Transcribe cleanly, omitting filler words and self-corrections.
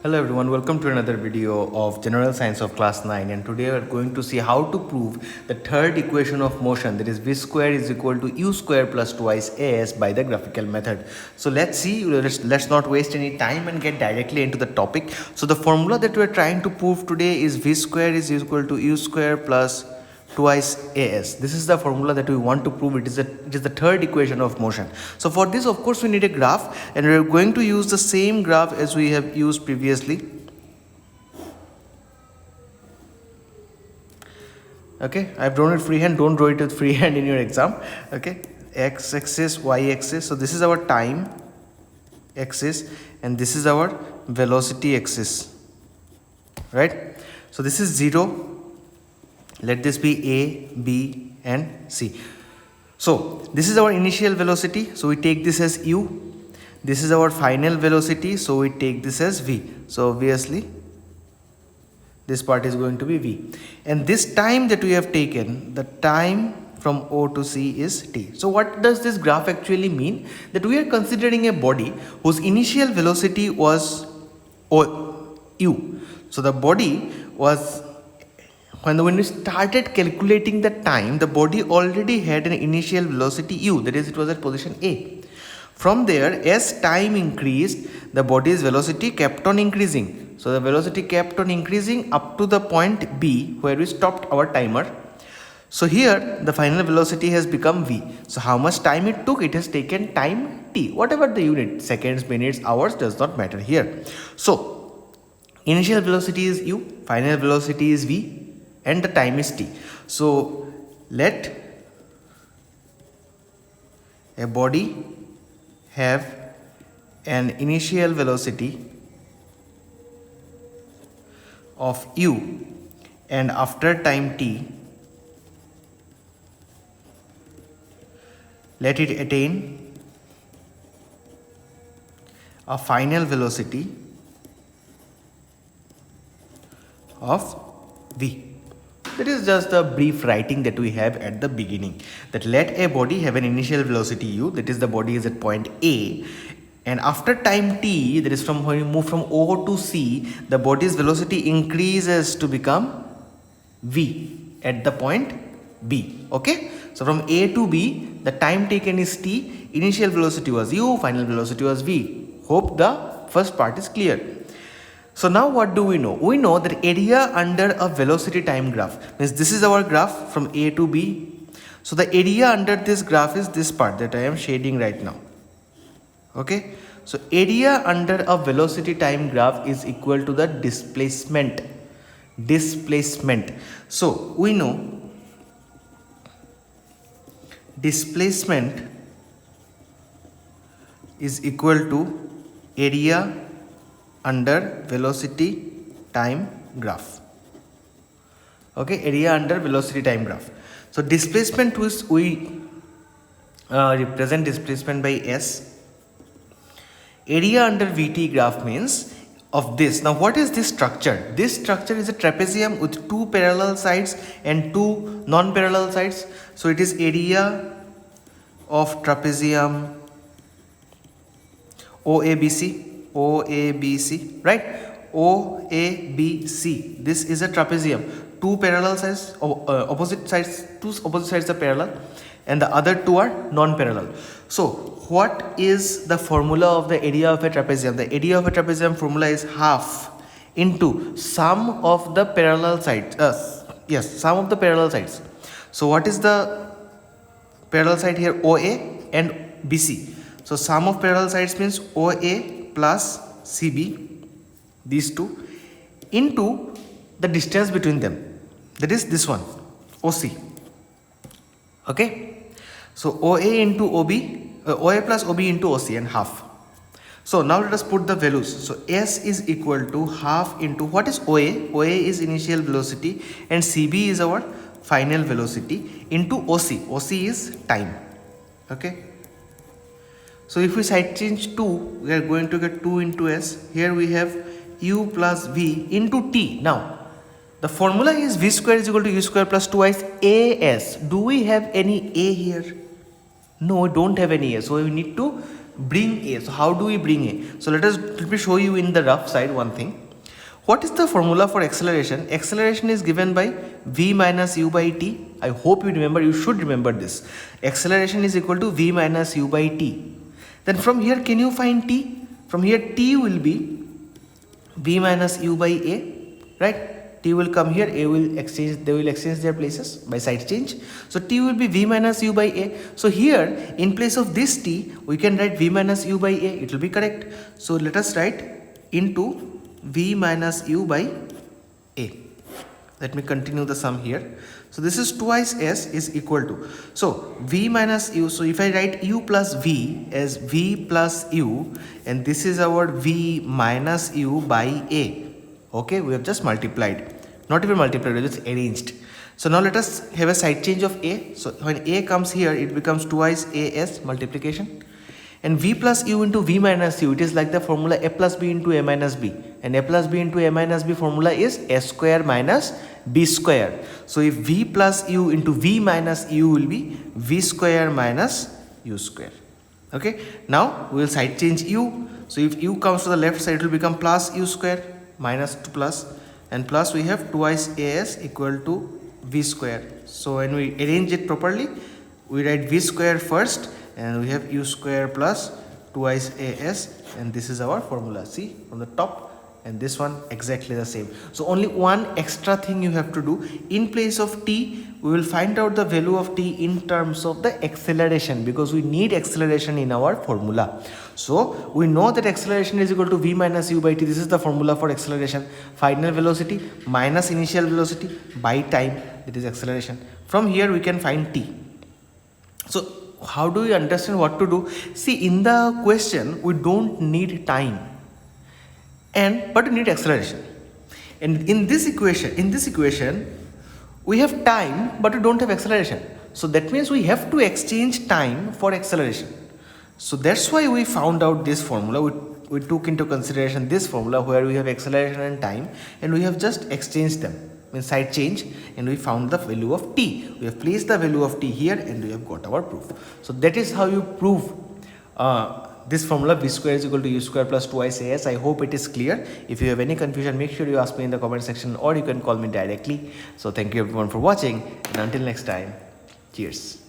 Hello everyone, welcome to another video of General Science of Class 9, and today we are going to see how to prove the third equation of motion, that is v square is equal to u square plus twice as by the graphical method. So let's see, let's not waste any time and get directly into the topic. So the formula that we are trying to prove today is v square is equal to u square plus twice as. This is the formula that we want to prove. It is the third equation of motion. So for this, of course, we need a graph, and we are going to use the same graph as we have used previously. Okay, I have drawn it freehand. Don't draw it with freehand in your exam. Okay, x axis, y axis. So this is our time axis, and this is our velocity axis, right? So this is 0. Let this be A, B and C. So this is our initial velocity, so we take this as u. This is our final velocity, so we take this as v. So obviously this part is going to be v. And this time that we have taken, the time from O to C is t. So what does this graph actually mean? That we are considering a body whose initial velocity was u. So the body was, when we started calculating the time, the body already had an initial velocity u, that is, it was at position A. From there, as time increased, the body's velocity kept on increasing. So the velocity kept on increasing up to the point B, where we stopped our timer. So here the final velocity has become v. So how much time it took? It has taken time t, whatever the unit, seconds, minutes, hours, does not matter here. So initial velocity is u, final velocity is v, and the time is t. So let a body have an initial velocity of u, and after time t, let it attain a final velocity of v. That is just the brief writing that we have at the beginning, that let a body have an initial velocity u, that is, the body is at point A, and after time t, that is from when you move from O to C, the body's velocity increases to become v at the point B. Okay, so from A to B, the time taken is t, initial velocity was u, final velocity was v. Hope the first part is clear. So now what do we know? We know that area under a velocity time graph means this is our graph from A to B. So the area under this graph is this part that I am shading right now. Okay. So area under a velocity time graph is equal to the displacement. So we know displacement is equal to area under velocity time graph. Okay, area under velocity time graph. So displacement, was we represent displacement by S. Area under VT graph means of this. Now what is this structure? This structure is a trapezium with two parallel sides and two non-parallel sides. So it is area of trapezium OABC, right? OABC. This is a trapezium. Two parallel sides, opposite sides, two opposite sides are parallel, and the other two are non-parallel. So what is the formula of the area of a trapezium? The area of a trapezium formula is half into sum of the parallel sides. Sum of the parallel sides. So what is the parallel side here? OA and BC. So sum of parallel sides means OA plus CB, these two, into the distance between them, that is this one, OC. Okay, so OA into OB, OA plus OB into OC, and half. So now let us put the values. So S is equal to half into, what is OA? OA is initial velocity and CB is our final velocity, into OC. OC is time. Okay. So if we side change 2, we are going to get 2 into S. Here we have u plus v into t. Now the formula is v square is equal to u square plus twice as. Do we have any a here? No, we don't have any a. So we need to bring a. So how do we bring a? So let me show you in the rough side one thing. What is the formula for acceleration? Acceleration is given by v minus u by t. I hope you remember, you should remember this. Acceleration is equal to v minus u by t. Then from here, can you find t? From here, t will be v minus u by a, right? T will come here, a will exchange, they will exchange their places by side change. So t will be v minus u by a. So here, in place of this t, we can write v minus u by a, it will be correct. So let us write into v minus u by a. Let me continue the sum here. So this is twice s is equal to, so v minus u, so if I write u plus v as v plus u, and this is our v minus u by a. Okay, we have just multiplied, not even multiplied, we just arranged. So now let us have a side change of a. So when a comes here, it becomes twice as multiplication. And v plus u into v minus u, it is like the formula a plus b into a minus b. And a plus b into a minus b formula is a square minus b square. So if v plus u into v minus u will be v square minus u square. Okay. Now we will side change u. So if u comes to the left side, it will become plus u square minus to plus. And plus we have twice as equal to v square. So when we arrange it properly, we write v square first, and we have u square plus twice as, and this is our formula. See from the top, and this one exactly the same. So only one extra thing you have to do. In place of t, we will find out the value of t in terms of the acceleration, because we need acceleration in our formula. So we know that acceleration is equal to v minus u by t. This is the formula for acceleration. Final velocity minus initial velocity by time, that is acceleration. From here we can find t. So how do we understand what to do? See, in the question we don't need time, but we need acceleration. And in this equation we have time but we don't have acceleration. So that means we have to exchange time for acceleration. So that's why we found out this formula. We took into consideration this formula where we have acceleration and time, and we have just exchanged them in side change, and we found the value of t. We have placed the value of t here, and we have got our proof. So that is how you prove this formula, v square is equal to u square plus twice as. I hope it is clear. If you have any confusion, make sure you ask me in the comment section, or you can call me directly. So thank you everyone for watching, and until next time, cheers.